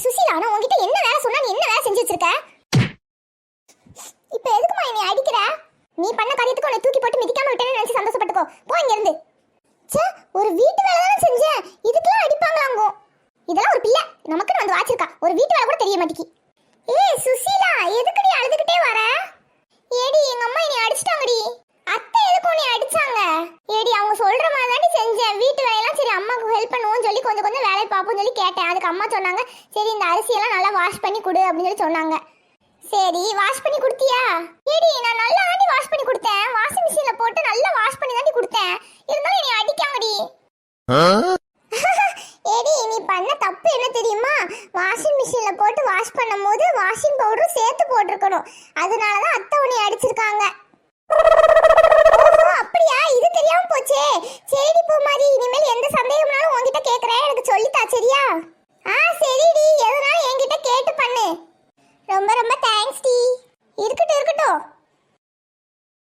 சுசீலா, நான் உன்கிட்ட என்ன வேலை சொன்னா நீ என்ன வேலை செஞ்சு வச்சிருக்க? இப்போ எதுக்குமா நீ அடிக்கிற? நீ பண்ண காரியத்துக்கு உன்னை தூக்கி போட்டு மிதிக்காம விட்டேன்னு நினைச்சு சந்தோஷப்பட்டுக்கோ. போ இங்க இருந்து. ச்சே, ஒரு வீட்டு வேலை தானே செஞ்சேன், இதுக்கெல்லாம் அடிப்பாங்களாங்கோ? இதெல்லாம் ஒரு பிள்ளை நமக்குன்னு வந்து வாச்சிருக்கா, ஒரு வீட்டு வேலை கூட தெரிய மாட்டேங்கி. ஏய் சுசீலா, எதுக்குடி அழுதுகிட்டே வர? ஏடி எங்க அம்மா என்னை அடிச்சிட்டாங்கடி. அத்தை எதுக்கு உன்னை அடிச்சாங்க? ஏடி அவங்க சொல்ற மாதிரி தாண்டி செஞ்சேன். வீட்டு வேலையெல்லாம் சரி அம்மாவுக்கு ஹெல்ப் பண்ணுவோம்னு சொல்லி கொஞ்சம் கொஞ்சம் வேலை பார்ப்போம்னு சொல்லி கேட்டேன். அதுக்கு அம்மா சொன்னாங்க சரி இந்த அரிசியெல்லாம் நல்லா வாஷ் பண்ணி கொடு அப்படின்னு சொல்லி சொன்னாங்க. சரி வாஷ் பண்ணி கொடுத்தியா? ஏடி நான் நல்லா தாண்டி வாஷ் பண்ணி கொடுத்தேன், வாஷிங் மிஷின்ல போட்டு நல்லா வாஷ் பண்ணி தாண்டி கொடுத்தேன். இருந்தாலும் என்னை அடிக்காங்கடி. ஏடி நீ பண்ண தப்பு என்ன தெரியுமா? வாஷிங் மிஷின்ல போட்டு வாஷ் பண்ணும்போது வாஷிங் பவுடரும் சேர்த்து போட்டிருக்கணும். அதனாலதான் அத்தை உன்னை அடிச்சிருக்காங்க. அப்படியா? இது தெரியாம போச்சே. சரிடி போ மாதிரி, இனிமேல் எந்த சந்தேகம்னாலும் உன்கிட்ட கேக்குறேன், எனக்கு சொல்லித்தா சரியா? சரிடி, எதுனாலும் என்கிட்ட கேட்டு பண்ணு. ரொம்ப ரொம்ப தேங்க்ஸ் டி. இருக்கட்டும் இருக்கட்டும்.